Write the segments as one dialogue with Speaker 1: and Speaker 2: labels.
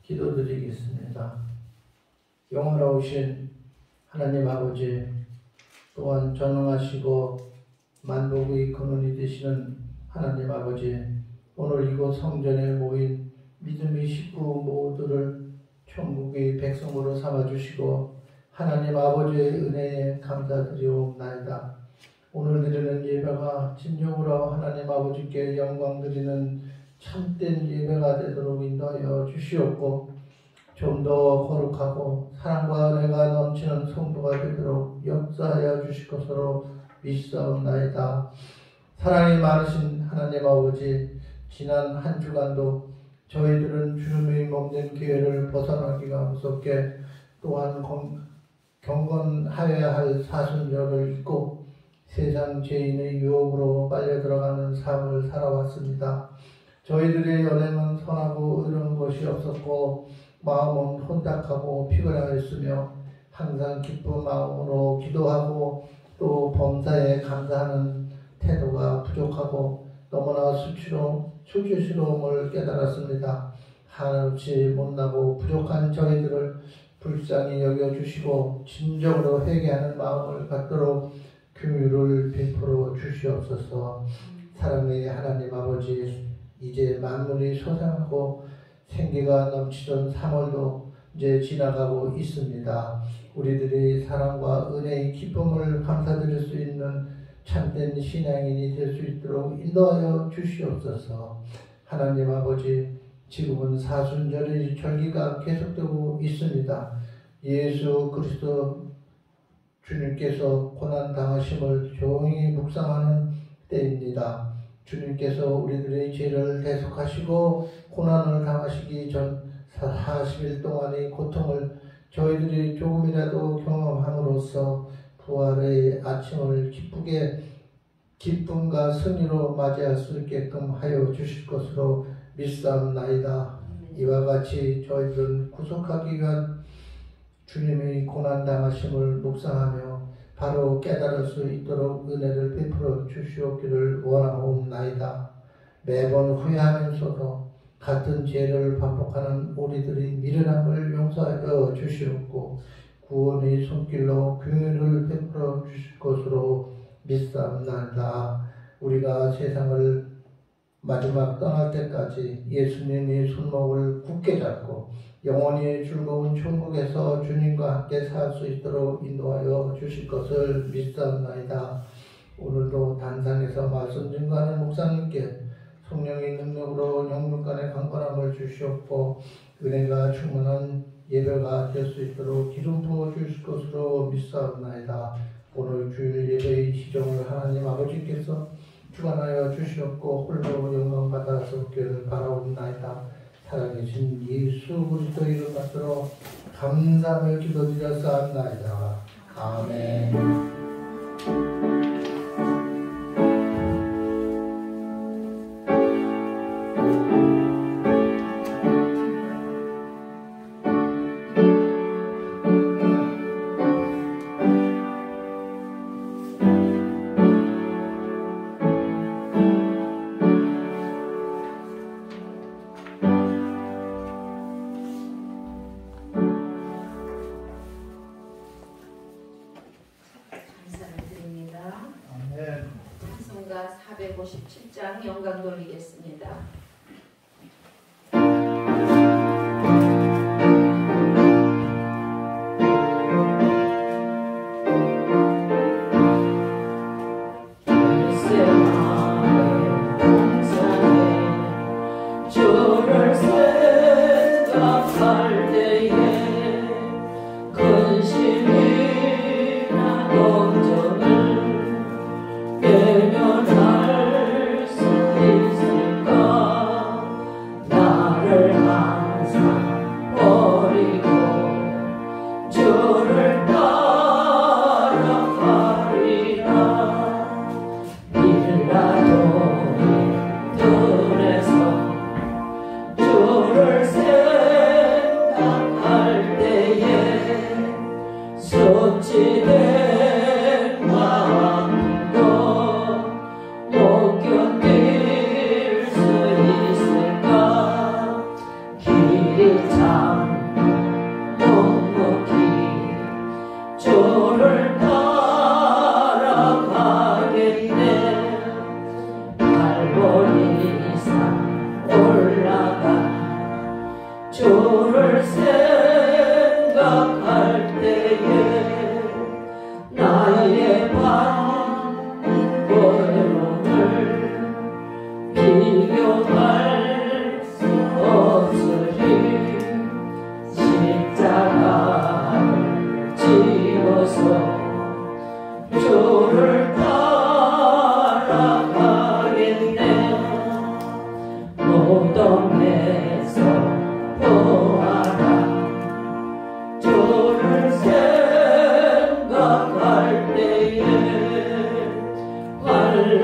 Speaker 1: 기도드리겠습니다. 영원하신 하나님 아버지, 또한 전능하시고 만복의 근원이 되시는 하나님 아버지, 오늘 이곳 성전에 모인 믿음의 식구 모두를 천국의 백성으로 삼아주시고 하나님 아버지의 은혜에 감사드리옵나이다. 오늘 드리는 예배가 진정으로 하나님 아버지께 영광 드리는 참된 예배가 되도록 인도하여 주시옵고, 좀 더 거룩하고 사랑과 은혜가 넘치는 성도가 되도록 역사하여 주실 것으로 믿사옵나이다. 사랑이 많으신 하나님 아버지, 지난 한 주간도 저희들은 주님의 몸된 교회를 벗어나기가 무섭게, 또한 경건하여야 할 사순절을 잊고 세상 죄인의 유혹으로 빨려 들어가는 삶을 살아왔습니다. 저희들의 연행은 선하고 의로운 것이 없었고 마음은 혼탁하고 피곤하였으며 항상 기쁜 마음으로 기도하고 또 범사에 감사하는 태도가 부족하고 너무나 수치스러움을 깨달았습니다. 한없이 못나고 부족한 저희들을 불쌍히 여겨주시고 진정으로 회개하는 마음을 갖도록 긍휼을 베풀어 주시옵소서. 사랑의 하나님 아버지, 이제 만물이 솟아나고 생기가 넘치던 3월도 이제 지나가고 있습니다. 우리들이 사랑과 은혜의 기쁨을 감사드릴 수 있는 참된 신앙인이 될 수 있도록 인도하여 주시옵소서. 하나님 아버지, 지금은 사순절의 절기가 계속되고 있습니다. 예수 그리스도 주님께서 고난 당하심을 조용히 묵상하는 때입니다. 주님께서 우리들의 죄를 대속하시고 고난을 당하시기 전 40일 동안의 고통을 저희들이 조금이라도 경험함으로써 부활의 아침을 기쁨과 승리로 맞이할 수 있게끔 하여 주실 것으로 믿사옵나이다. 이와 같이 저희들은 구속하기 위한 주님의 고난당하심을 묵상하며 바로 깨달을 수 있도록 은혜를 베풀어 주시옵기를 원하옵나이다. 매번 후회하면서도 같은 죄를 반복하는 우리들의 미련함을 용서하여 주시옵고 구원의 손길로 긍휼을 베풀어 주실 것으로 믿사옵나이다. 우리가 세상을 마지막 떠날 때까지 예수님의 손목을 굳게 잡고 영원히 즐거운 천국에서 주님과 함께 살 수 있도록 인도하여 주실 것을 믿사옵나이다. 오늘도 단상에서 말씀 증거하는 목사님께 성령의 능력으로 영육간의 강건함을 주시옵고 은혜가 충만한 예배가 될 수 있도록 기름 부어 주실 것으로 믿사옵나이다. 오늘 주일 예배의 시정을 하나님 아버지께서 주관하여 주시옵고 홀로 영광 받아서기를 바라옵나이다. 살아계신 예수 그리스도 이름 받들어 감사를 기도드렸사옵나이다. 아멘.
Speaker 2: 찬송가 457장 영광 돌리겠습니다.
Speaker 3: 외면할 수 있을까?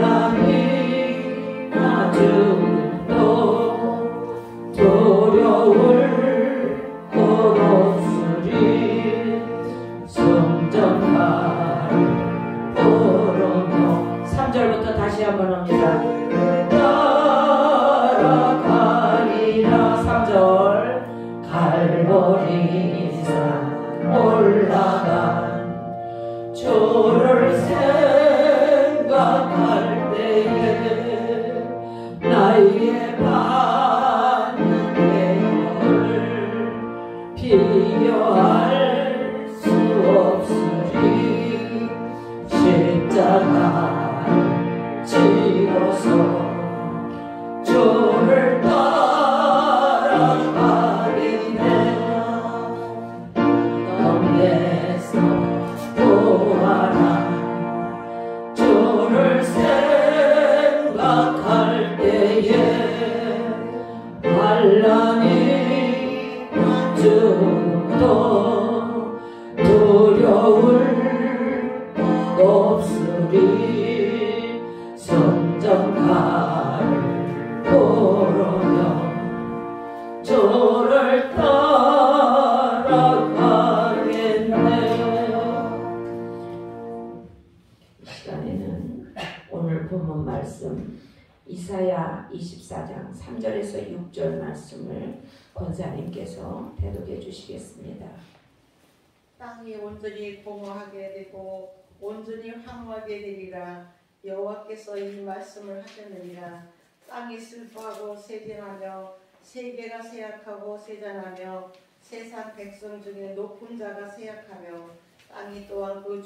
Speaker 3: 환란이 아직도 두려울 것 없으리 성전갈 걸으며 3절부터 다시 한번 합니다. 따라가리라. 3절 갈보리산 올라간 주를 생각할 때에 나의 받는 대열을 비교할 수 없으리 십자가를 지고서 주를 따라가리네. 가운데서 보아라. 주를 생각할 때에 환란이 아직도 두려울 없으리 성전갈 걸으며 주를 따라가겠네. 이 시간에는 오늘 본문 말씀 이사야 24장 3절에서 6절 말씀을 권사님께서 대독해 주시겠습니다.
Speaker 4: 땅이 온전히 공허하게 되고 온전히 황무하게 되리라. 여호와께서 이 말씀을 하셨느니라. 땅이 슬퍼하고 세잔하며 세계가 쇠약하고 세잔하며 세상 백성 중에 높은 자가 쇠약하며 땅이 또한 그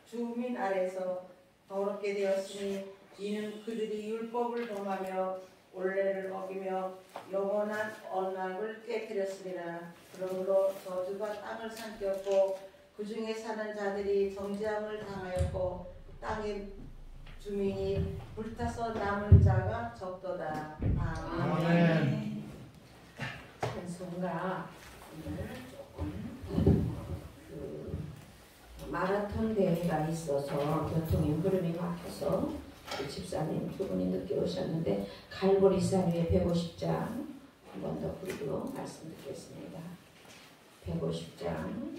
Speaker 4: 주민 아래서 더럽게 되었으니 이는 그들이 율법을 범하며 올레를 먹이며 영원한 언약을 깨뜨렸으리라. 그러므로 저주가 땅을 삼켰고 그 중에 사는 자들이 정죄함을 당하였고 땅의 주민이 불타서 남은 자가 적도다. 아멘.
Speaker 2: 찬송가 오늘 조금 마라톤 대회가 있어서 교통의 흐름이 막혀서 집사님 두 분이 늦게 오셨는데 갈보리산 위에 150장 한 번 더 부르고 말씀 듣겠습니다. 150장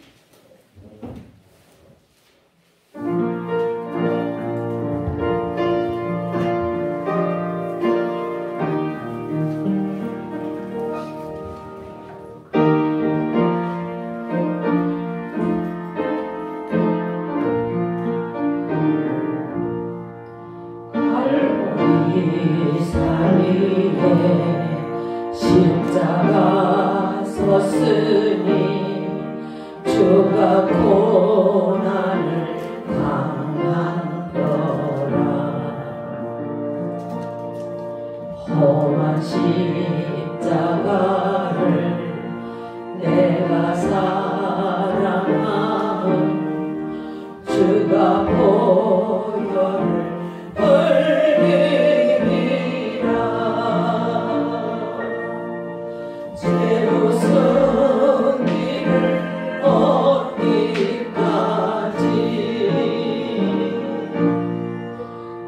Speaker 3: 십자가 섰으니 주가 고난을 당한 벼라. 험한 십자가를 내가 사랑하면 주가 보혈을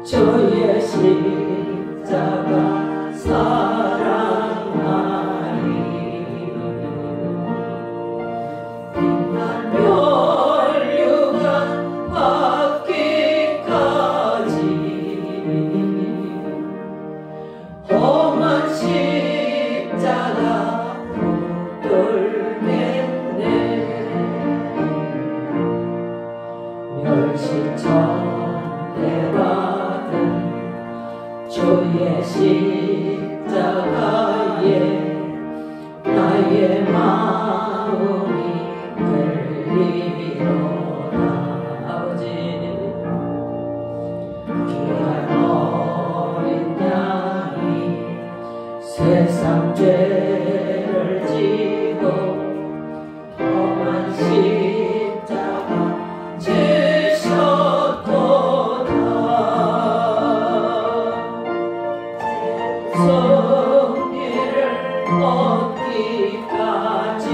Speaker 3: 주의 십자가 사랑하리. 빛난 멸류관 받기까지 험한 십자가 붙들겠네. 멸시천대와 주의 십자가에 나의 마음이 끌리노라. 아버지 귀한 어린 양이 세상 죄를 지고 험한 십자가 지셨도다. 승리를 얻기까지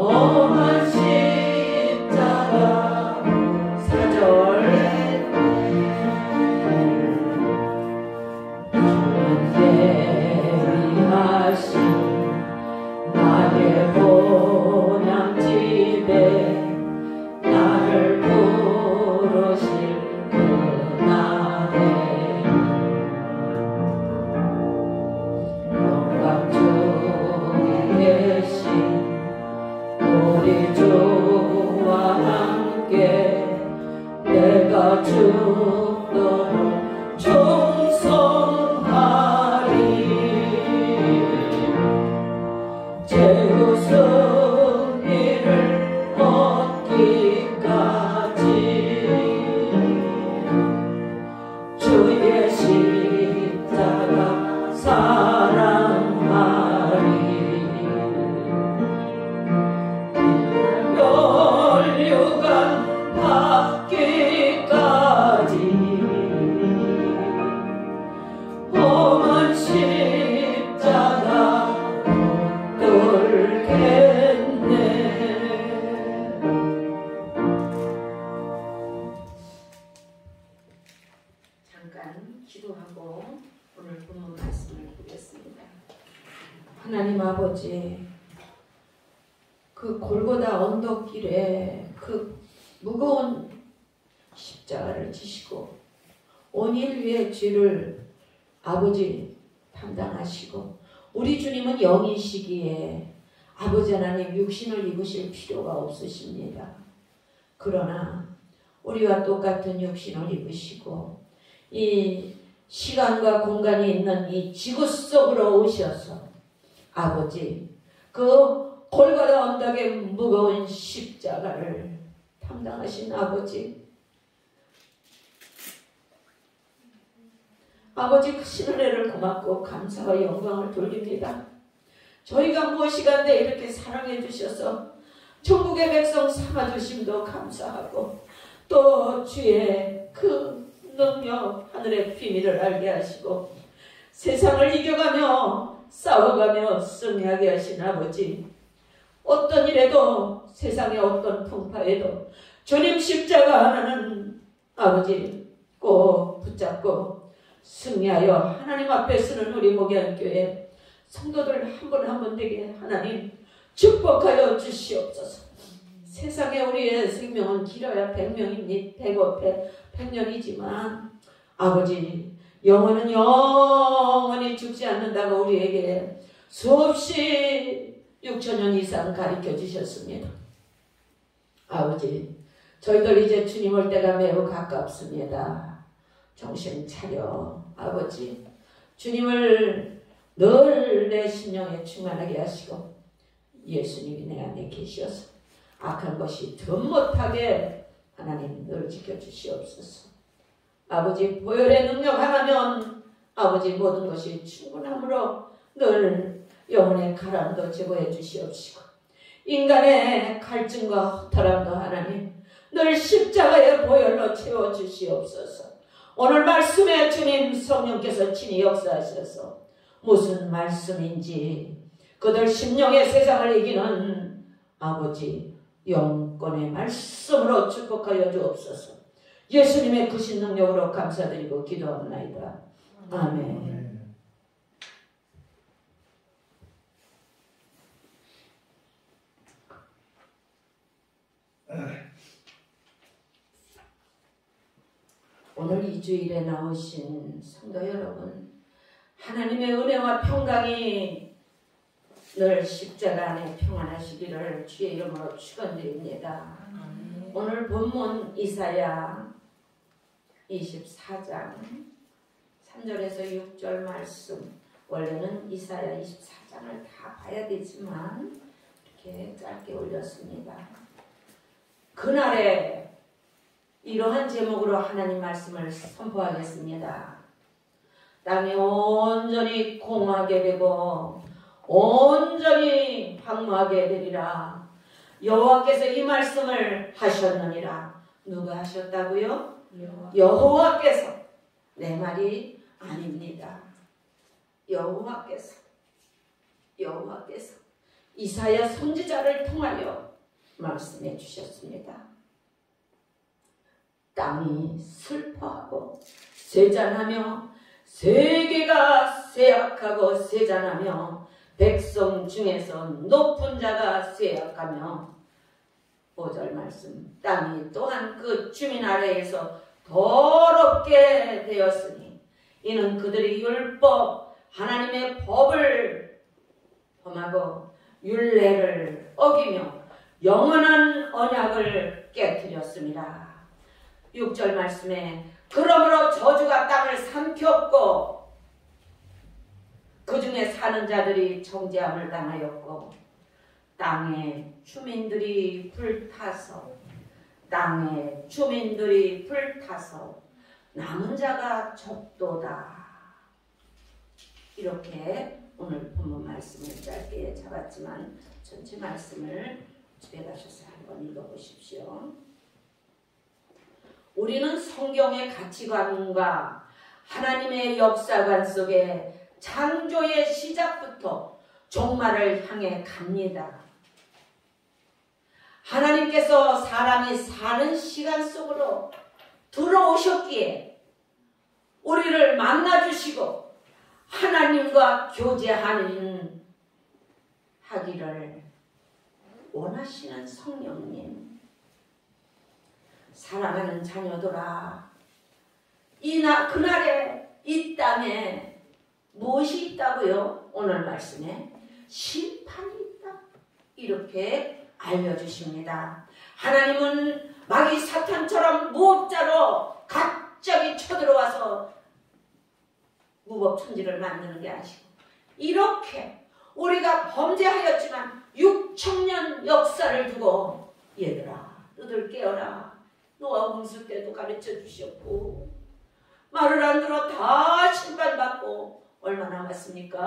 Speaker 3: 험한 십자가 4절 예비하신 나의 본향집에 나를 부르실 그날에 영광 중에 계신 우리 주와 함께 내가 주너를 충성하리 최후 승리를 얻기까지 주의 십자가 사랑하리 멸류관 받기까지 험한 십자가 붙들겠네.
Speaker 2: 잠깐 기도하고 오늘 본문 말씀을 보겠습니다. 하나님 아버지, 그 골고다 언덕길에 그 무거운 십자가를 지시고 온 인류의 죄를 아버지 담당하시고 우리 주님은 영이시기에 아버지 하나님 육신을 입으실 필요가 없으십니다. 그러나 우리와 똑같은 육신을 입으시고 이 시간과 공간이 있는 이 지구 속으로 오셔서 아버지 그 골고다 언덕의 무거운 십자가를 담당하신 아버지 크신 은혜를 고맙고 감사와 영광을 돌립니다. 저희가 무엇이간데 이렇게 사랑해 주셔서 천국의 백성 삼아주심도 감사하고 또 주의 그 능력 하늘의 비밀을 알게 하시고 세상을 이겨가며 싸워가며 승리하게 하신 아버지, 어떤 일에도 세상의 어떤 풍파에도 주님 십자가 하나는 아버지 꼭 붙잡고 승리하여 하나님 앞에 서는 우리 목양교회 성도들 한 분 한 분 되게 하나님 축복하여 주시옵소서. 세상에 우리의 생명은 길어야 100명입니다. 100년이지만 아버지 영혼은 영원히 죽지 않는다고 우리에게 수없이 6천년 이상 가르쳐 주셨습니다. 아버지 저희들 이제 주님 올 때가 매우 가깝습니다. 정신 차려 아버지, 주님을 늘 내 심령에 충만하게 하시고 예수님이 내 안에 계셔서 악한 것이 더 못하게 하나님 늘 지켜주시옵소서. 아버지 보혈의 능력 하나면 아버지 모든 것이 충분함으로 늘 영혼의 가람도 제거해 주시옵시고 인간의 갈증과 허탈함도 하나님 늘 십자가의 보혈로 채워주시옵소서. 오늘 말씀에 주님 성령께서 친히 역사하셔서 무슨 말씀인지 그들 심령의 세상을 이기는 아버지 영권의 말씀으로 축복하여 주옵소서. 예수님의 크신 능력으로 감사드리고 기도합나이다. 아멘. 오늘 이 주일에 나오신 성도 여러분, 하나님의 은혜와 평강이 늘 십자가 안에 평안하시기를 주의 이름으로 축원드립니다. 오늘 본문 이사야 24장 3절에서 6절 말씀, 원래는 이사야 24장을 다 봐야 되지만 이렇게 짧게 올렸습니다. 그날에 이러한 제목으로 하나님 말씀을 선포하겠습니다. 땅이 온전히 공허하게 되고 온전히 방무하게 되리라. 여호와께서 이 말씀을 하셨느니라. 누가 하셨다고요? 여호와께서. 내 말이 아닙니다. 여호와께서 이사야 선지자를 통하여 말씀해 주셨습니다. 땅이 슬퍼하고 세잔하며 세계가 쇠약하고 세잔하며 백성 중에서 높은 자가 쇠약하며 5절 말씀 땅이 또한 그 주민 아래에서 더럽게 되었으니 이는 그들이 율법 하나님의 법을 범하고 율례를 어기며 영원한 언약을 깨뜨렸습니다. 6절 말씀에 그러므로 저주가 땅을 삼켰고 그 중에 사는 자들이 정죄함을 당하였고 땅의 주민들이 불타서 남은 자가 적도다. 이렇게 오늘 본문 말씀을 짧게 잡았지만 전체 말씀을 집에 가셔서 한번 읽어보십시오. 우리는 성경의 가치관과 하나님의 역사관 속에 창조의 시작부터 종말을 향해 갑니다. 하나님께서 사람이 사는 시간 속으로 들어오셨기에 우리를 만나주시고 하나님과 교제하기를 원하시는 성령님, 사랑하는 자녀들아, 그날에 이 땅에 무엇이 있다고요? 오늘 말씀에 심판이 있다. 이렇게 알려주십니다. 하나님은 마귀 사탄처럼 무법자로 갑자기 쳐들어와서 무법천지를 만드는 게 아니고 이렇게 우리가 범죄하였지만 6,000년 역사를 두고 얘들아 너들 깨어라. 노아 홍수 때도 가르쳐 주셨고 말을 안 들어 다 심판받고 얼마 남았습니까?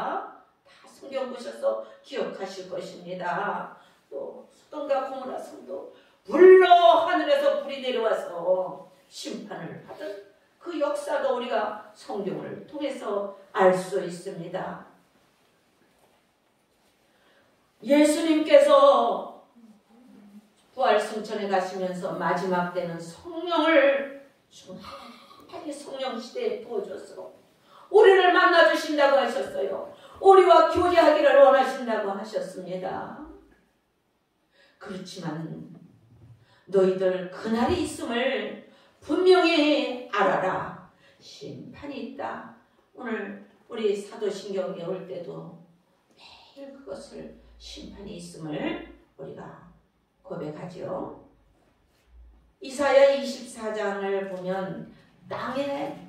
Speaker 2: 다 성경 보셔서 기억하실 것입니다. 또 소돔과 고모라 성도 불로 하늘에서 불이 내려와서 심판을 받은 그 역사도 우리가 성경을 통해서 알 수 있습니다. 예수님께서 부활승천에 가시면서 마지막 때는 성령을 충만히 성령 시대에 부어줘서 우리를 만나주신다고 하셨어요. 우리와 교제하기를 원하신다고 하셨습니다. 그렇지만 너희들 그날이 있음을 분명히 알아라. 심판이 있다. 오늘 우리 사도신경 배울 때도 매일 그것을 심판이 있음을 우리가 고백하죠. 이사야 24장을 보면 땅에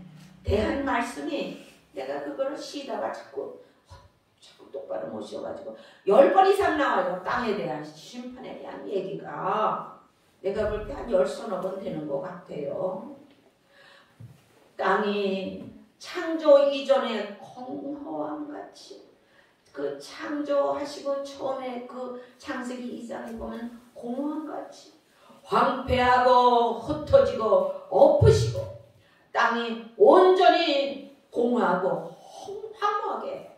Speaker 2: 대한 말씀이 내가 그거를 쉬다가 자꾸 똑바로 모셔가지고 10번 이상 나와요. 땅에 대한 심판에 대한 얘기가 내가 볼 때 한 10서너 되는 것 같아요. 땅이 창조 이전에 공허함같이 그 창조하시고 처음에 그 창세기 2장에 보면 공허함같이 황폐하고 흩어지고 엎으시고 땅이 온전히 공허하고 황무하게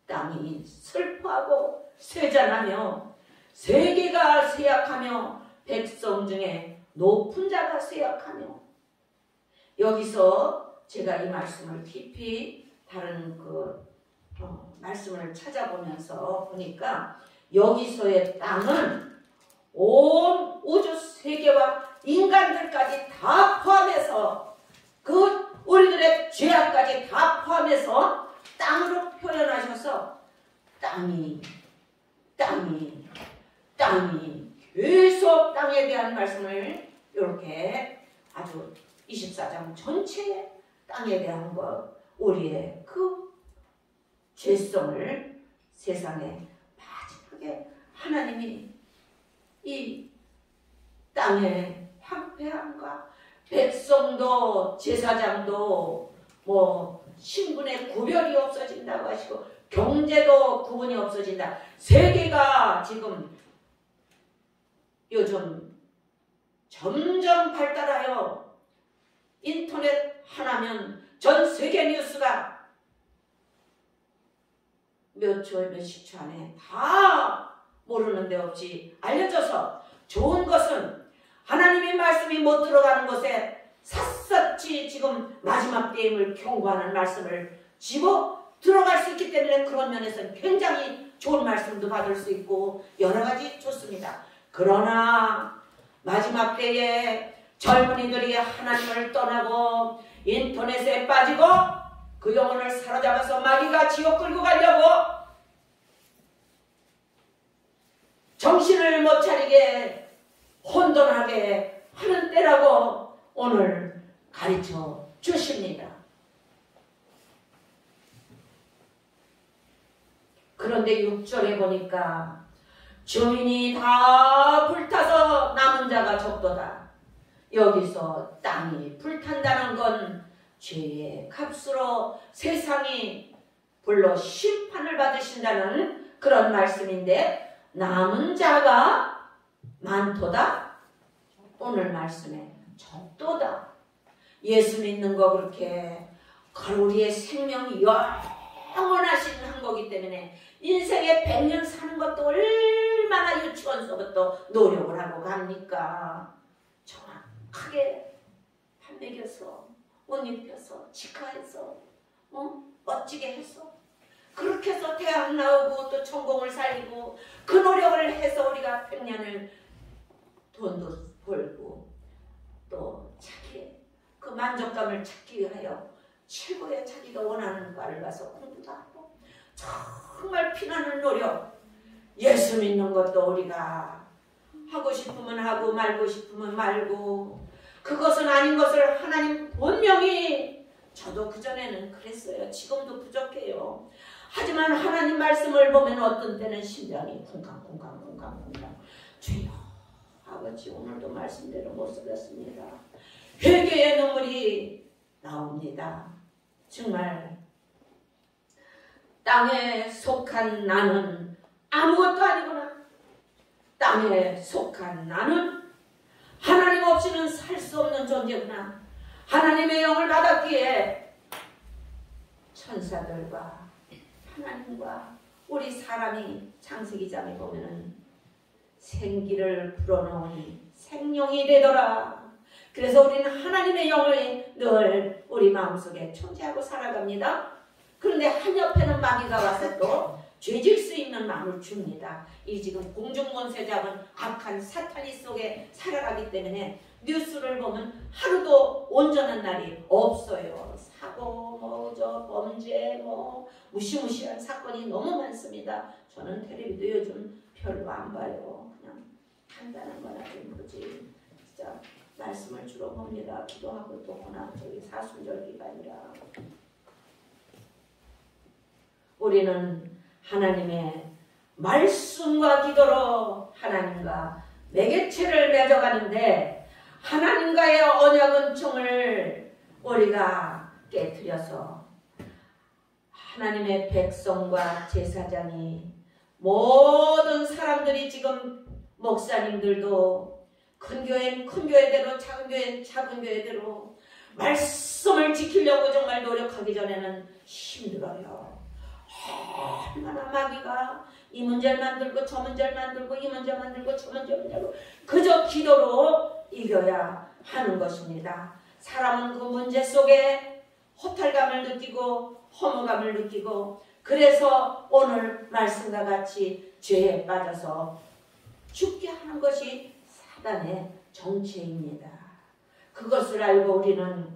Speaker 2: 땅이 슬퍼하고 쇠잔하며 세계가 쇠약하며 백성 중에 높은 자가 쇠약하며 여기서 제가 이 말씀을 깊이 다른 말씀을 찾아보면서 보니까 여기서의 땅은 온 우주 세계와 인간들까지 다 포함해서 그 우리들의 죄악까지 다 포함해서 땅으로 표현하셔서 땅이 계속 땅에 대한 말씀을 이렇게 아주 24장 전체에 땅에 대한 것, 우리의 그 죄성을 세상에 마지막에 하나님이 이 땅의 황폐함과 백성도 제사장도 신분의 구별이 없어진다고 하시고 경제도 구분이 없어진다. 세계가 지금 요즘 점점 발달하여 인터넷 하나면 전 세계 뉴스가 몇 초, 몇십 초 안에 다 모르는 데 없이 알려줘서 좋은 것은 하나님의 말씀이 못 들어가는 곳에 샅샅이 지금 마지막 때임을 경고하는 말씀을 집어 들어갈 수 있기 때문에 그런 면에서는 굉장히 좋은 말씀도 받을 수 있고 여러 가지 좋습니다. 그러나 마지막 때에 젊은이들이 하나님을 떠나고 인터넷에 빠지고 그 영혼을 사로잡아서 마귀가 지옥 끌고 가려고 정신을 못 차리게 혼돈하게 하는 때라고 오늘 가르쳐 주십니다. 그런데 6절에 보니까 주민이 다 불타서 남은 자가 적도다. 여기서 땅이 불탄다는 건 죄의 값으로 세상이 불로 심판을 받으신다는 그런 말씀인데 남은 자가 많도다. 오늘 말씀에 적도다. 예수 믿는 거 그렇게 우리의 생명이 영원하신 한 거기 때문에 인생에 100년 사는 것도 얼마나 유치원서부터 노력을 하고 갑니까? 정확하게 밥 먹여서 옷 입혀서 직화해서 멋지게 해서 그렇게 해서 대학 나오고 또 전공을 살리고 그 노력을 해서 우리가 100년을 돈도 벌고 또 자기 그 만족감을 찾기 위하여 최고의 자기가 원하는 과를 가서 공부도 하고 정말 피나는 노력. 예수 믿는 것도 우리가 하고 싶으면 하고 말고 싶으면 말고 그것은 아닌 것을 하나님 분명히 저도 그전에는 그랬어요. 지금도 부족해요. 하지만 하나님 말씀을 보면 어떤 때는 심장이 쿵쾅쿵쾅 주여 아버지 오늘도 말씀대로 못 살았습니다. 회개의 눈물이 나옵니다. 정말 땅에 속한 나는 아무것도 아니구나. 땅에 속한 나는 하나님 없이는 살 수 없는 존재구나. 하나님의 영을 받았기에 천사들과 하나님과 우리 사람이 창세기 장에 보면은 생기를 불어넣은 생명이 되더라. 그래서 우리는 하나님의 영을 늘 우리 마음속에 존재하고 살아갑니다. 그런데 한옆에는 마귀가 와서 또 죄질 수 있는 마음을 줍니다. 이 지금 공중권세 잡은 악한 사탄이 속에 살아가기 때문에 뉴스를 보면 하루도 온전한 날이 없어요. 사고, 범죄, 무시무시한 사건이 너무 많습니다. 저는 텔레비도 요즘 별로 안 봐요. 그냥 간단한 거나 좀 보지. 진짜 말씀을 주로 봅니다. 기도하고 또 허나 저기 사순절기가 아니라 우리는 하나님의 말씀과 기도로 하나님과 매개체를 맺어가는데 하나님과의 언약은총을 우리가 깨트려서 하나님의 백성과 제사장이 모든 사람들이 지금 목사님들도 큰 교회는 큰 교회대로 작은 교회는 작은 교회대로 말씀을 지키려고 정말 노력하기 전에는 힘들어요. 얼마나 마귀가 이 문제를 만들고 저 문제를 만들고 이 문제 만들고 저 문제 만들고 그저 기도로 이겨야 하는 것입니다. 사람은 그 문제 속에 허탈감을 느끼고 허무감을 느끼고 그래서 오늘 말씀과 같이 죄에 빠져서 죽게 하는 것이 사단의 정체입니다. 그것을 알고 우리는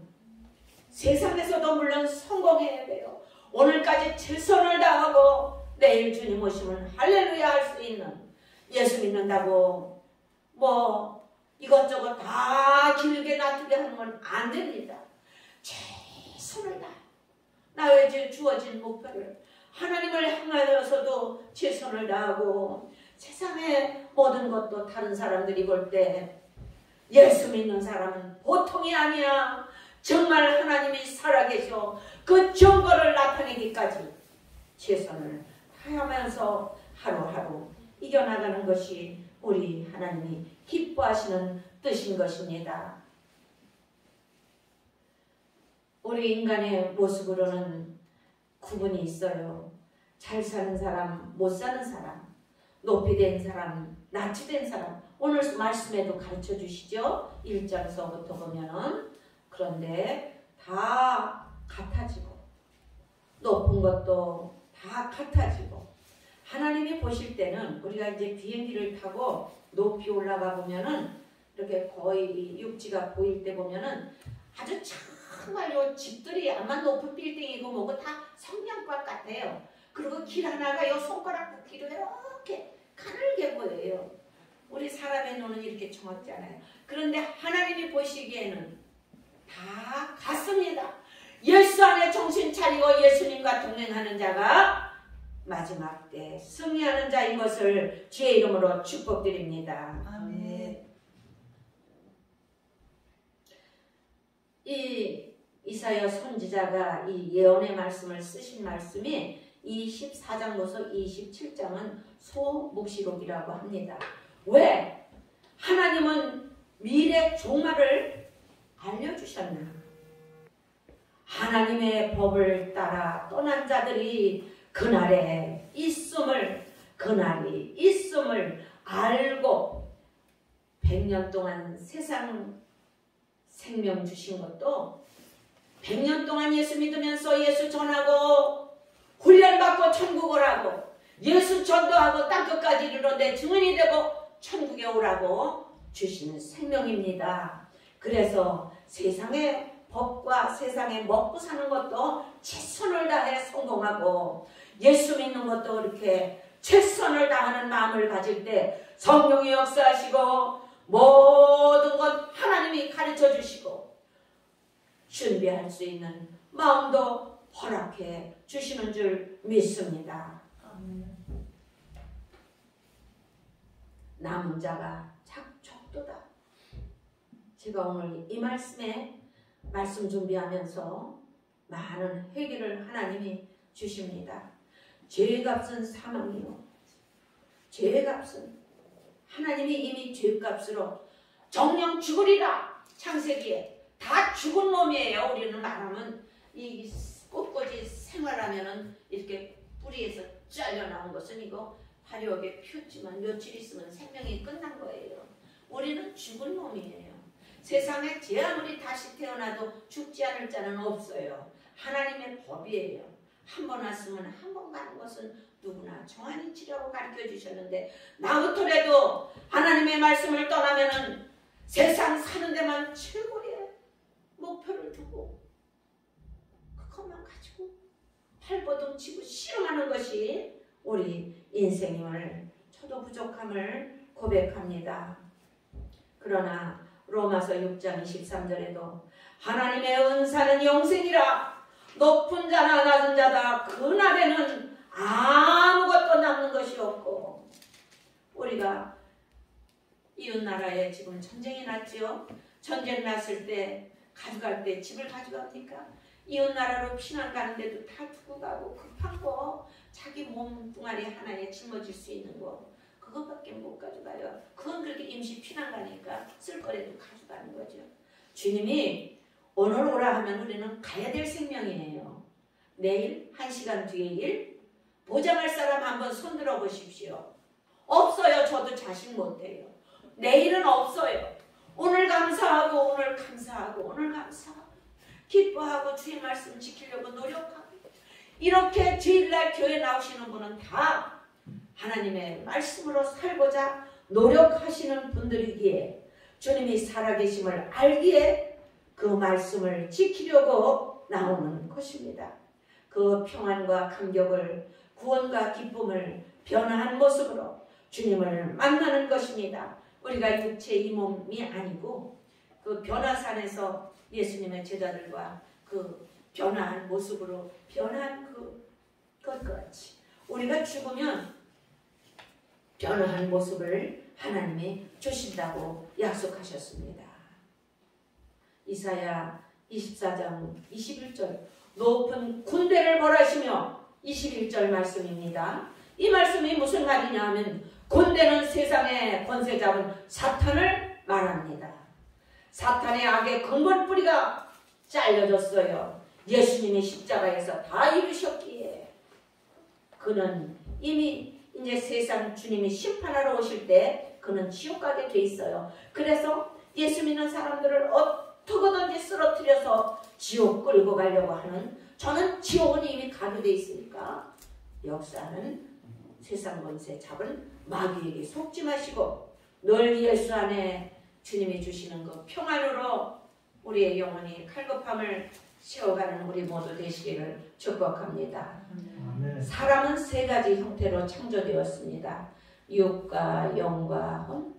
Speaker 2: 세상에서도 물론 성공해야 돼요. 오늘까지 최선을 다하고 내일 주님 오시면 할렐루야 할 수 있는 예수 믿는다고 이것저것 다 길게 놔두게 하는 건 안 됩니다. 최선을 다해 나에게 주어진 목표를 하나님을 향하여서도 최선을 다하고 세상의 모든 것도 다른 사람들이 볼 때 예수 믿는 사람은 보통이 아니야. 정말 하나님이 살아계셔 그 증거를 나타내기까지 최선을 다하면서 하루하루 이겨나가는 것이 우리 하나님이 기뻐하시는 뜻인 것입니다. 우리 인간의 모습으로는 구분이 있어요. 잘 사는 사람, 못 사는 사람. 높이 된 사람, 낯이 된 사람, 오늘 말씀에도 가르쳐 주시죠. 1장서부터 보면은. 그런데 다 같아지고 높은 것도 다 같아지고 하나님이 보실 때는 우리가 이제 비행기를 타고 높이 올라가 보면은 이렇게 거의 육지가 보일 때 보면은 아주 정말 요 집들이 아마 높은 빌딩이고 뭐고 다 성냥갑 같아요. 그리고 길 하나가 요 손가락 굵기로 이렇게 가늘게 보여요. 우리 사람의 눈은 이렇게 정확지 않아요. 그런데 하나님이 보시기에는 다 같습니다. 예수 안에 정신 차리고 예수님과 동행하는 자가 마지막 때 승리하는 자인 것을 주의 이름으로 축복드립니다.
Speaker 4: 아멘.
Speaker 2: 이 이사야 선지자가 이 예언의 말씀을 쓰신 말씀이 24장부터 27장은 소묵시록이라고 합니다. 왜? 하나님은 미래 종말을 알려주셨나? 하나님의 법을 따라 떠난 자들이 그날이 있음을 알고 100년 동안 세상 생명 주신 것도 100년 동안 예수 믿으면서 예수 전하고 훈련받고 천국을 하고 예수 전도하고 땅끝까지 이르러 내 증인이 되고 천국에 오라고 주시는 생명입니다. 그래서 세상의 법과 세상에 먹고 사는 것도 최선을 다해 성공하고 예수 믿는 것도 그렇게 최선을 다하는 마음을 가질 때 성령이 역사하시고 모든 것 하나님이 가르쳐 주시고 준비할 수 있는 마음도 허락해 주시는 줄 믿습니다. 남은 자가 적도다. 제가 오늘 이 말씀 준비하면서 많은 회개를 하나님이 주십니다. 죄의 값은 사망이요. 죄의 값은 하나님이 이미 죄의 값으로 정령 죽으리라. 창세기에 다 죽은 놈이에요. 우리는 말하면 이 꽃꽂이 생활하면은 이렇게 뿌리에서 잘려 나온 것은 이거 화려하게 피웠지만 며칠 있으면 생명이 끝난 거예요. 우리는 죽은 놈이에요. 세상에 제 아무리 다시 태어나도 죽지 않을 자는 없어요. 하나님의 법이에요. 한 번 왔으면 한 번 가는 것은 누구나 정한 이치라고 가르쳐 주셨는데 나부터라도 하나님의 말씀을 떠나면은 세상 사는 데만 최고의 목표를 두고 그것만 가지고 발버둥 치고 씨름하는 것이 우리 인생임을 저도 부족함을 고백합니다. 그러나 로마서 6장 23절에도 하나님의 은사는 영생이라 높은 자나 낮은 자다 그날에는 아무것도 남는 것이 없고 우리가 이웃나라에 지금 전쟁이 났지요. 전쟁 났을 때 가져갈 때 집을 가져갑니까? 이웃나라로 피난 가는데도 다 두고 가고 급한 거 자기 몸뚱아리 하나에 짊어질 수 있는 거 그것밖에 못 가져가요. 그건 그렇게 임시 피난 가니까 쓸 거라도 가져가는 거죠. 주님이 오늘 오라 하면 우리는 가야 될 생명이에요. 내일 1시간 뒤에 일 보장할 사람 한번 손들어 보십시오. 없어요. 저도 자신 못해요. 내일은 없어요. 오늘 감사하고 오늘 감사하고 오늘 감사하고 기뻐하고 주의 말씀 지키려고 노력하고 이렇게 주일날 교회 나오시는 분은 다 하나님의 말씀으로 살고자 노력하시는 분들이기에 주님이 살아계심을 알기에 그 말씀을 지키려고 나오는 것입니다. 그 평안과 감격을 구원과 기쁨을 변화한 모습으로 주님을 만나는 것입니다. 우리가 육체 이 몸이 아니고 그 변화산에서 예수님의 제자들과 그 변화한 모습으로 변한 그것같이 우리가 죽으면 변화한 모습을 하나님이 주신다고 약속하셨습니다. 이사야 24장 21절 높은 군대를 벌하시며 21절 말씀입니다. 이 말씀이 무슨 말이냐 하면 군대는 세상의 권세 잡은 사탄을 말합니다. 사탄의 악의 근본 뿌리가 잘려졌어요. 예수님이 십자가에서 다 이루셨기에 그는 이미 이제 세상 주님이 심판하러 오실 때 그는 지옥 가게 돼 있어요. 그래서 예수 믿는 사람들을 어떻게든지 쓰러뜨려서 지옥 끌고 가려고 하는, 저는 지옥은 이미 가게 돼 있으니까 역사는 세상 권세 잡은 마귀에게 속지 마시고 늘 예수 안에 주님이 주시는 그 평안으로 우리의 영혼이 칼급함을 세워가는 우리 모두 되시기를 축복합니다.
Speaker 1: 아멘.
Speaker 2: 사람은 세 가지 형태로 창조되었습니다. 육과 영과 혼.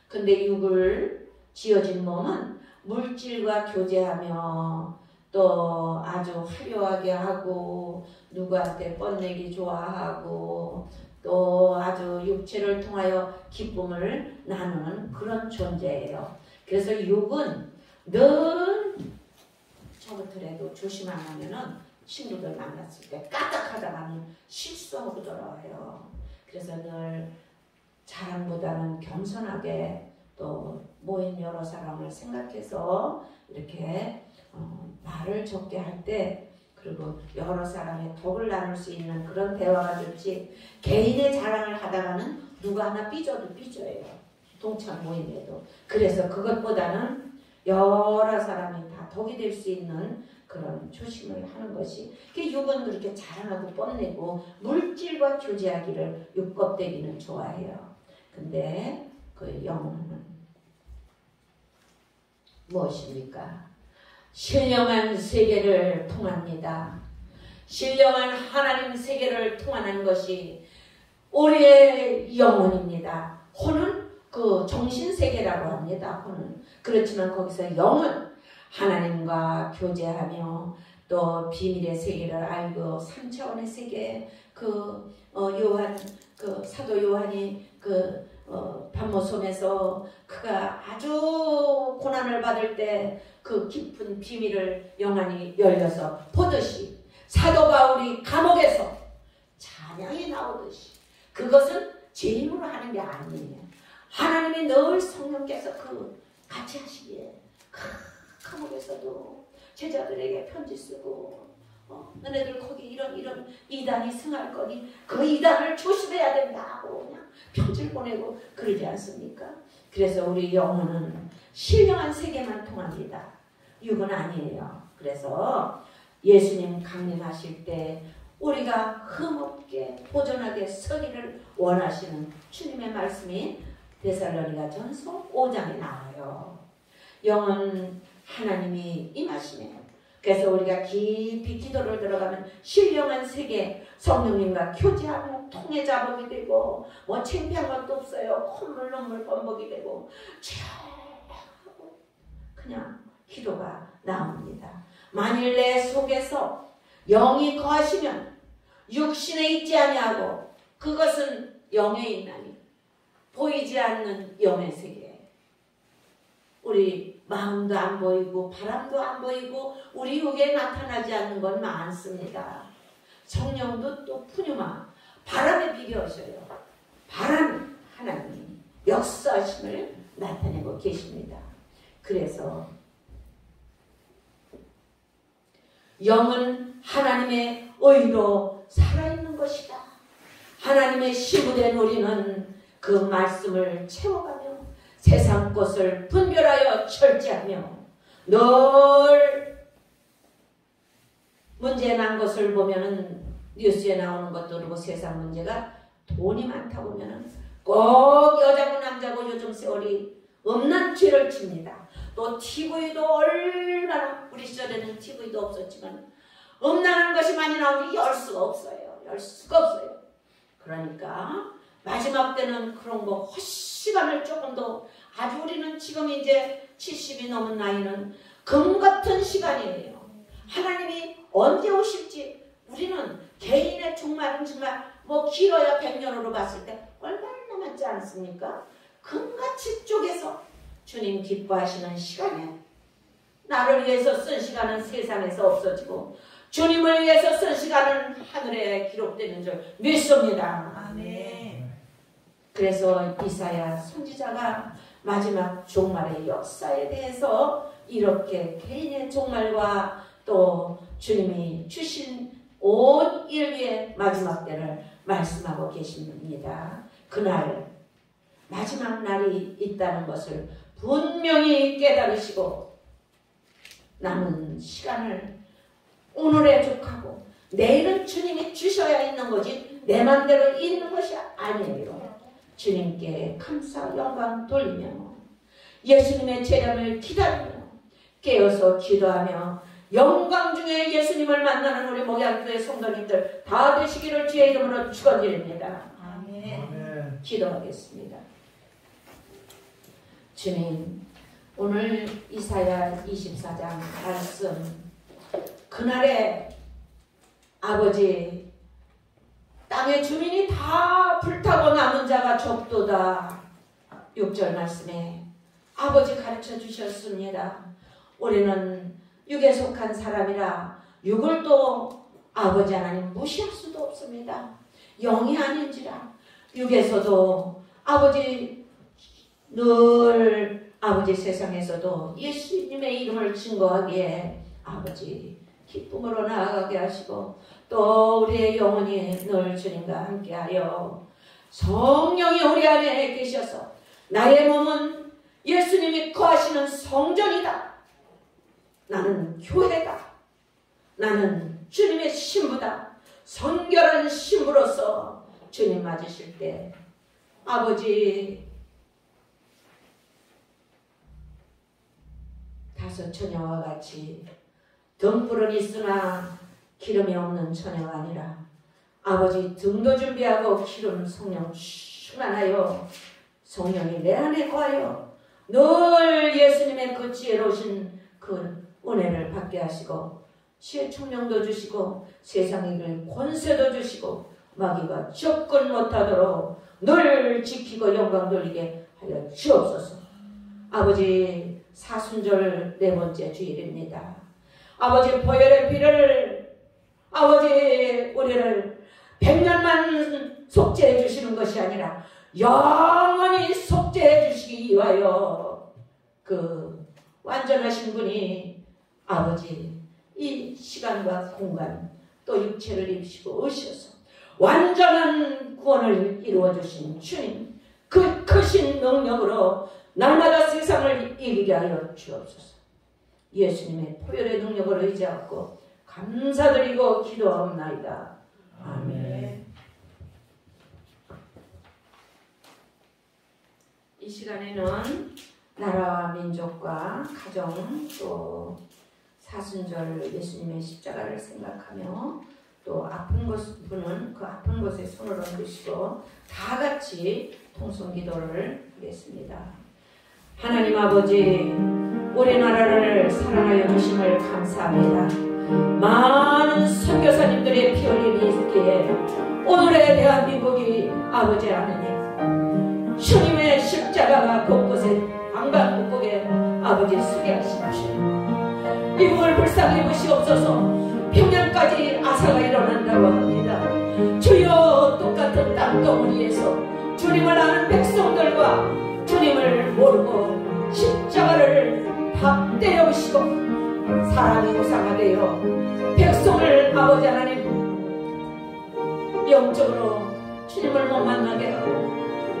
Speaker 2: 근데 육을 지어진 몸은 물질과 교제하며 또 아주 화려하게 하고 누구한테 뻔내기 좋아하고 또 아주 육체를 통하여 기쁨을 나누는 그런 존재예요. 그래서 육은 늘 저부터라도 조심 안 하면은 친구들 만났을 때 까딱하다가는 실수하고 돌아와요. 그래서 늘 자랑보다는 겸손하게 또 모인 여러 사람을 생각해서 이렇게 말을 적게 할 때, 그리고 여러 사람의 덕을 나눌 수 있는 그런 대화가 좋지, 개인의 자랑을 하다가는 누가 하나 삐져도 삐져요. 동창 모임에도. 그래서 그것보다는 여러 사람이 다 덕이 될 수 있는 그런 조심을 하는 것이, 육은 그렇게 자랑하고 뽐내고 물질과 교제하기를 육껍데기는 좋아해요. 근데 그 영혼은 무엇입니까? 신령한 세계를 통합니다. 신령한 하나님 세계를 통하는 것이 우리의 영혼입니다. 혼은 그 정신세계라고 합니다. 혼은. 그렇지만 거기서 영은 하나님과 교제하며 또 비밀의 세계를 알고 3차원의 세계, 사도 요한이 밤모섬에서 그가 아주 고난을 받을 때 그 깊은 비밀을 영안이 열려서 보듯이, 사도 바울이 감옥에서 찬양이 나오듯이, 그것은 제 힘으로 하는 게 아니에요. 하나님이 늘 성령께서 같이 하시기에 감옥에서도 제자들에게 편지 쓰고, 너네들 거기 이런 이단이 승할 거니 그 이단을 조심해야 된다고 그냥 편지를 보내고 그러지 않습니까? 그래서 우리 영혼은 신령한 세계만 통합니다. 육은 아니에요. 그래서 예수님 강림하실 때 우리가 흠없게 보존하게 서기를 원하시는 주님의 말씀이 데살로니가전서 5장에 나와요. 영은 하나님이 임하시네요. 그래서 우리가 깊이 기도를 들어가면 신령한 세계, 성령님과 교제하고 통해 자복이 되고 뭐 창피한 것도 없어요. 콧물 눈물 범벅이 되고 하고 그냥 기도가 나옵니다. 만일 내 속에서 영이 거하시면 육신에 있지 아니하고, 그것은 영에 있나니 보이지 않는 영의 세계. 우리 마음도 안 보이고 바람도 안 보이고 우리 육에 나타나지 않는 건 많습니다. 성령도 또 푸뉴마 바람에 비교하셔요. 바람 하나님 역사하심을 나타내고 계십니다. 그래서 영은 하나님의 의로 살아있는 것이다. 하나님의 시부된 우리는 그 말씀을 채워가며 세상 것을 분별하여 철저하며 늘 문제 난 것을 보면은 뉴스에 나오는 것도 그렇고 세상 문제가 돈이 많다 보면은 꼭 여자고 남자고 요즘 세월이 없는 죄를 칩니다. 또 TV도 얼마나, 우리 시절에는 TV도 없었지만 음란한 것이 많이 나오니 열 수가 없어요. 열 수가 없어요. 그러니까 마지막 때는 그런 거 헛시간을 조금 더, 아주 우리는 지금 이제 70이 넘은 나이는 금 같은 시간이에요. 하나님이 언제 오실지, 우리는 개인의 종말은 정말 뭐 길어야 100년으로 봤을 때 얼마나 남았지 않습니까? 금같이 쪼개서 주님 기뻐하시는 시간에 나를 위해서 쓴 시간은 세상에서 없어지고 주님을 위해서 쓴 시간은 하늘에 기록되는 줄 믿습니다.
Speaker 4: 아멘.
Speaker 2: 그래서 이사야 선지자가 마지막 종말의 역사에 대해서 이렇게 개인의 종말과 또 주님이 주신 온 인류의 마지막 때를 말씀하고 계십니다. 그날 마지막 날이 있다는 것을 분명히 깨달으시고 남은 시간을 오늘에 족하고 내일은 주님이 주셔야 있는 거지 내 맘대로 있는 것이 아니에요. 주님께 감사 영광 돌리며 예수님의 재림을 기다리며 깨어서 기도하며 영광 중에 예수님을 만나는 우리 목양교회 성도님들 다 되시기를 주의 이름으로 축원드립니다.
Speaker 1: 아멘.
Speaker 2: 기도하겠습니다. 주님, 오늘 이사야 24장 말씀 그날에 아버지 땅의 주민이 다 불타고 남은 자가 적도다. 6절 말씀에 아버지 가르쳐 주셨습니다. 우리는 육에 속한 사람이라 육을 또 아버지 하나님 무시할 수도 없습니다. 영이 아닌지라 육에서도 아버지 늘 아버지 세상에서도 예수님의 이름을 증거하기에 아버지 기쁨으로 나아가게 하시고 또 우리의 영혼이 늘 주님과 함께하여 성령이 우리 안에 계셔서 나의 몸은 예수님이 거하시는 성전이다. 나는 교회다. 나는 주님의 신부다. 성결한 신부로서 주님 맞으실 때 아버지 다섯 처녀와 같이 등불은 있으나 기름이 없는 처녀가 아니라 아버지 등도 준비하고 기름 성령 충만하여 성령이 내 안에 거하여 늘 예수님의 그 지혜로우신 그 은혜를 받게 하시고 지혜 총명도 주시고 세상의 권세도 주시고 마귀가 접근 못하도록 늘 지키고 영광 돌리게 하여 주옵소서. 아버지 사순절 네 번째 주일입니다. 아버지 보혈의 피를 아버지 우리를 100년만 속죄해 주시는 것이 아니라 영원히 속죄해 주시기 위하여 그 완전하신 분이 아버지 이 시간과 공간 또 육체를 입으시고 오셔서 완전한 구원을 이루어 주신 주님 그 크신 능력으로 날마다 세상을 이기게 하여 주옵소서. 예수님의 보혈의 능력을 의지하고 감사드리고 기도하옵나이다. 아멘. 이 시간에는 나라와 민족과 가정 또 사순절 예수님의 십자가를 생각하며 또 아픈 분은 그 아픈 곳에 손을 얹으시고 다 같이 통성기도를 하겠습니다. 하나님 아버지 우리나라를 사랑하여 주심을 감사합니다. 많은 선교사님들의 피 흘림이 있기에 오늘의 대한민국이 아버지 하나님 주님의 십자가가 곳곳에 방방곡곡에 아버지 쓰게 하십시오. 이북을 불쌍히 보시옵소서. 평양까지 아사가 일어난다고 합니다. 주여 똑같은 땅덩어리에서 주님을 아는 백성들과 주님을 모르고 십자가를 박대여시고 사람이 우상화되어 백성을 아버지 하나님 영적으로 주님을 못 만나게 하고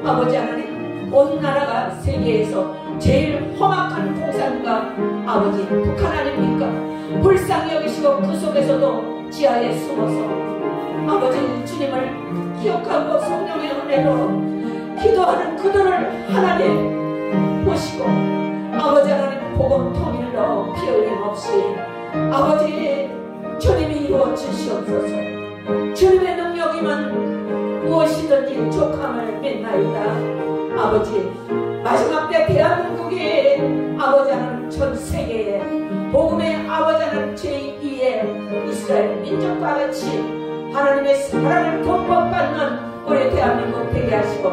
Speaker 2: 아버지 하나님 온 나라가 세계에서 제일 험악한 공산과 아버지 북한 아닙니까? 불쌍히 여기시고 그 속에서도 지하에 숨어서 아버지 주님을 기억하고 성령의 은혜로 기도하는 그들을 하나님 보시고 아버지 하나님 복음 통일로 피 흘림 없이 아버지 주님이 이루어 주시옵소서. 주님의 능력이면 무엇이든지 족함을 믿나이다. 아버지 마지막 때 대한민국이 아버지 하나님 전 세계에 복음의 아버지 하나님 제2의 이스라엘 민족과 같이 하나님의 사랑을 덤법받는 우리 대한민국 되게 하시고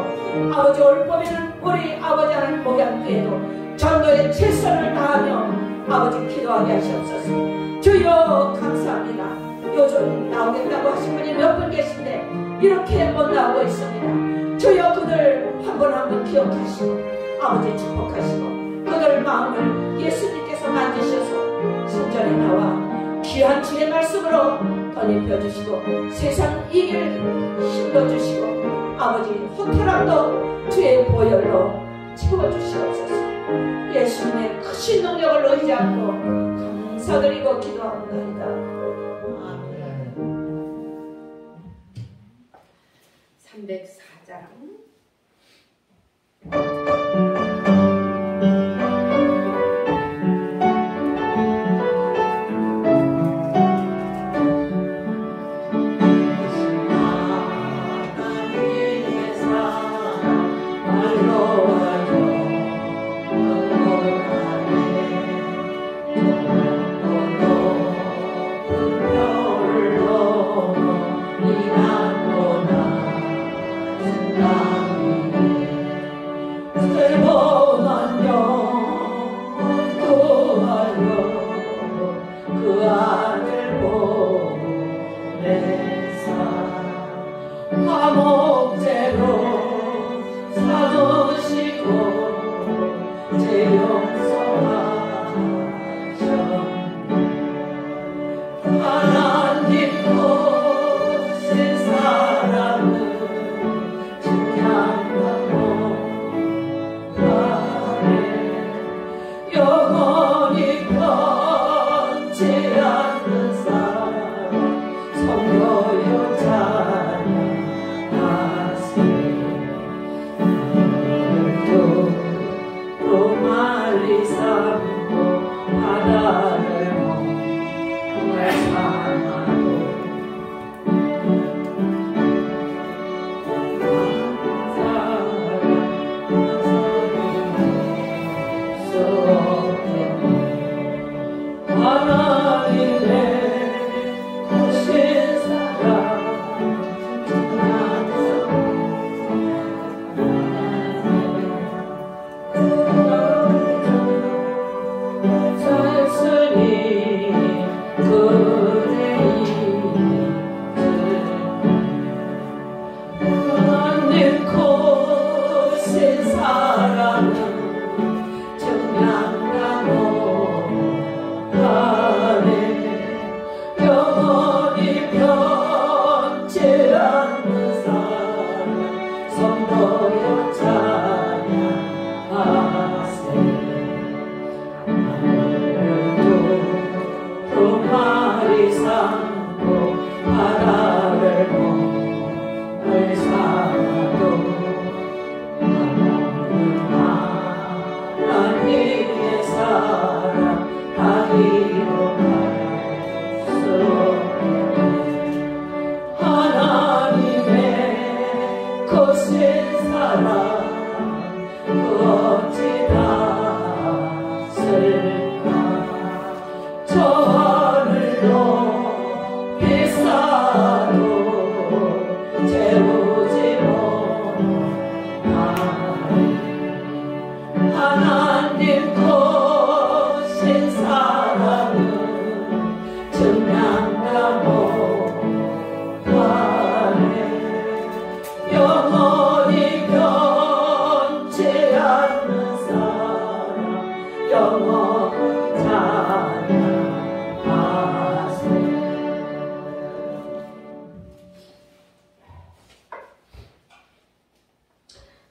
Speaker 2: 아버지 올 봄에는 우리 아버지 하나님 목양교회도 전도의 최선을 다하며 아버지 기도하게 하시옵소서. 주여 감사합니다. 요즘 나오겠다고 하신 분이 몇 분 계신데 이렇게 못 나오고 있습니다. 주여 그들 한 분 한 분 기억하시고 아버지 축복하시고 그들 마음을 예수님께서 만지셔서 신전에 나와 귀한 주의 말씀으로
Speaker 3: 덧입혀주시고 세상 이길 힘도 주시고 아버지 호탈함도 주의 보혈로 채워주시옵소서. 예수님의 크신 능력을 의지하고 감사드리고 기도합니다.
Speaker 1: 아멘.
Speaker 2: 304장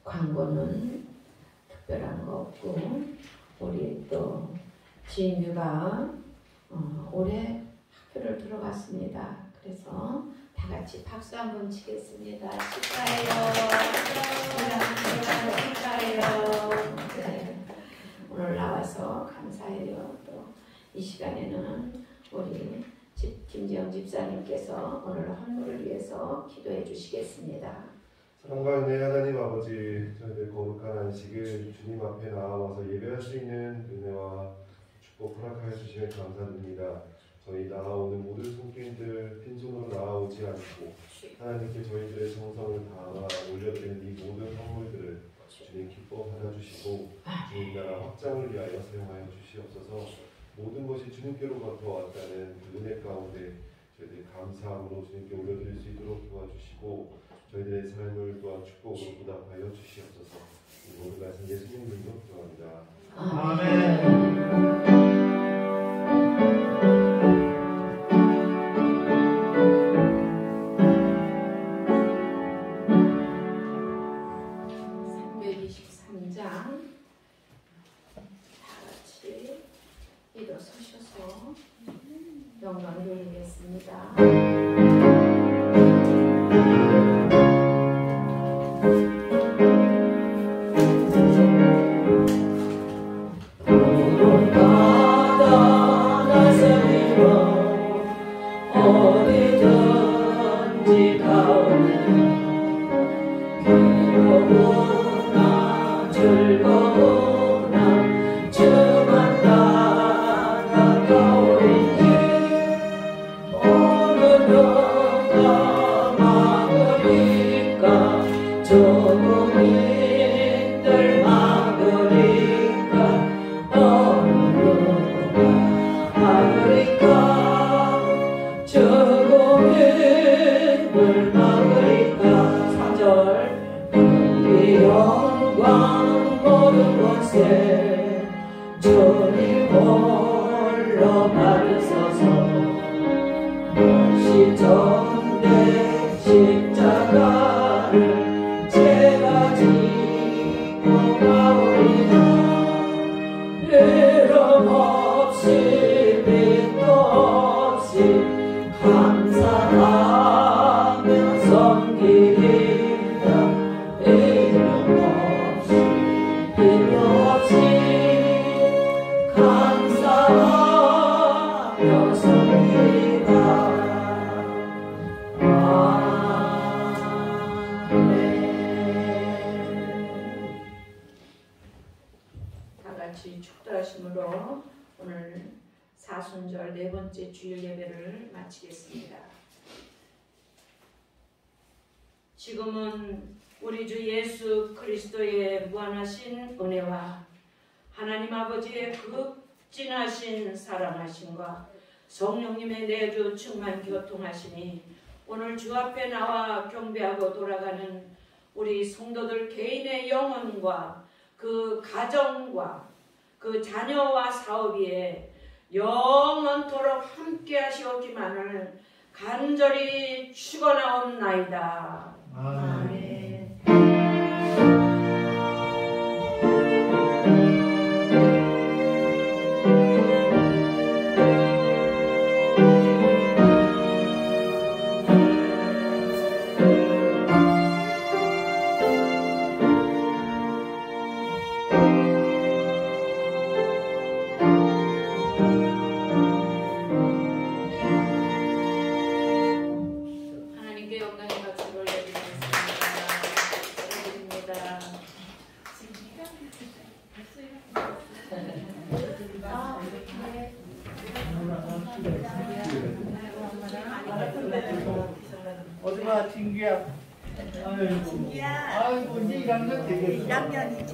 Speaker 2: 광고는 특별한 거 없고 우리 또 지인규가 올해 학교를 들어갔습니다. 그래서 다 같이 박수 한번 치겠습니다. 축하해요. 축하해요. 네. 오늘 나와서 감사해요. 또 이 시간에는 우리 김지영 집사님께서 오늘 헌물을 위해서 기도해 주시겠습니다.
Speaker 5: 사랑과 은혜 하나님 아버지, 저희들 거룩한 안식을 주님 앞에 나와서 예배할 수 있는 은혜와 축복 허락하여 주시면 감사드립니다. 저희 나아오는 모든 손길들 빈손으로 나아오지 않고 하나님께 저희들의 정성을 다하 올려드리는 이 모든 선물들을 주님 기뻐 받아주시고 주님 나라 확장을 위하여 사용하여 주시옵소서. 모든 것이 주님께로부터 왔다는 그 은혜 가운데 저희들이 감사함으로 주님께 올려드릴 수 있도록 도와주시고 저희들의 삶을 또한 축복으로 보답하여 주시옵소서. 이 모든 말씀 예수님 이름으로 기도합니다.
Speaker 1: 아멘.
Speaker 2: 일어서셔서 영광 돌리겠습니다.
Speaker 3: 어디든지 가오나 괴로우나 즐거우나 주만 따라가오리니 어느 누가 막으리까 조국민들 막으리까 어느 누가 막으리까 조국민들 막으리까 3절 이 영광 모든 곳에 주님 홀로 받으소서 시 전대 십자가를 제가 지고 가오리나 이름 없이 빛도 없이 감사하며 섬기리라 이름 없이 빛도 없이 감사하며 섬기리라 아멘.
Speaker 2: 다같이 축도하심으로 오늘 사순절 네 번째 주일 예배를 마치겠습니다. 지금은 우리 주 예수 그리스도의 무한하신 은혜와 하나님 아버지의 극진하신 사랑하심과 성령님의 내주 충만 교통하심이 오늘 주 앞에 나와 경배하고 돌아가는 우리 성도들 개인의 영혼과 그 가정과 그 자녀와 사업 위에 영원토록 함께 하시옵기만을 간절히 축원하옵나이다. 아멘. 하나님께 영광의 박수를 올려드리겠습니다. 드립니다.
Speaker 1: 어디가 진규야? 아이고, 아이고 이제 1학년 되겠어.
Speaker 6: 1학년이지.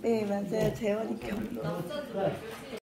Speaker 6: 네, 맞아요. 재원이 경로.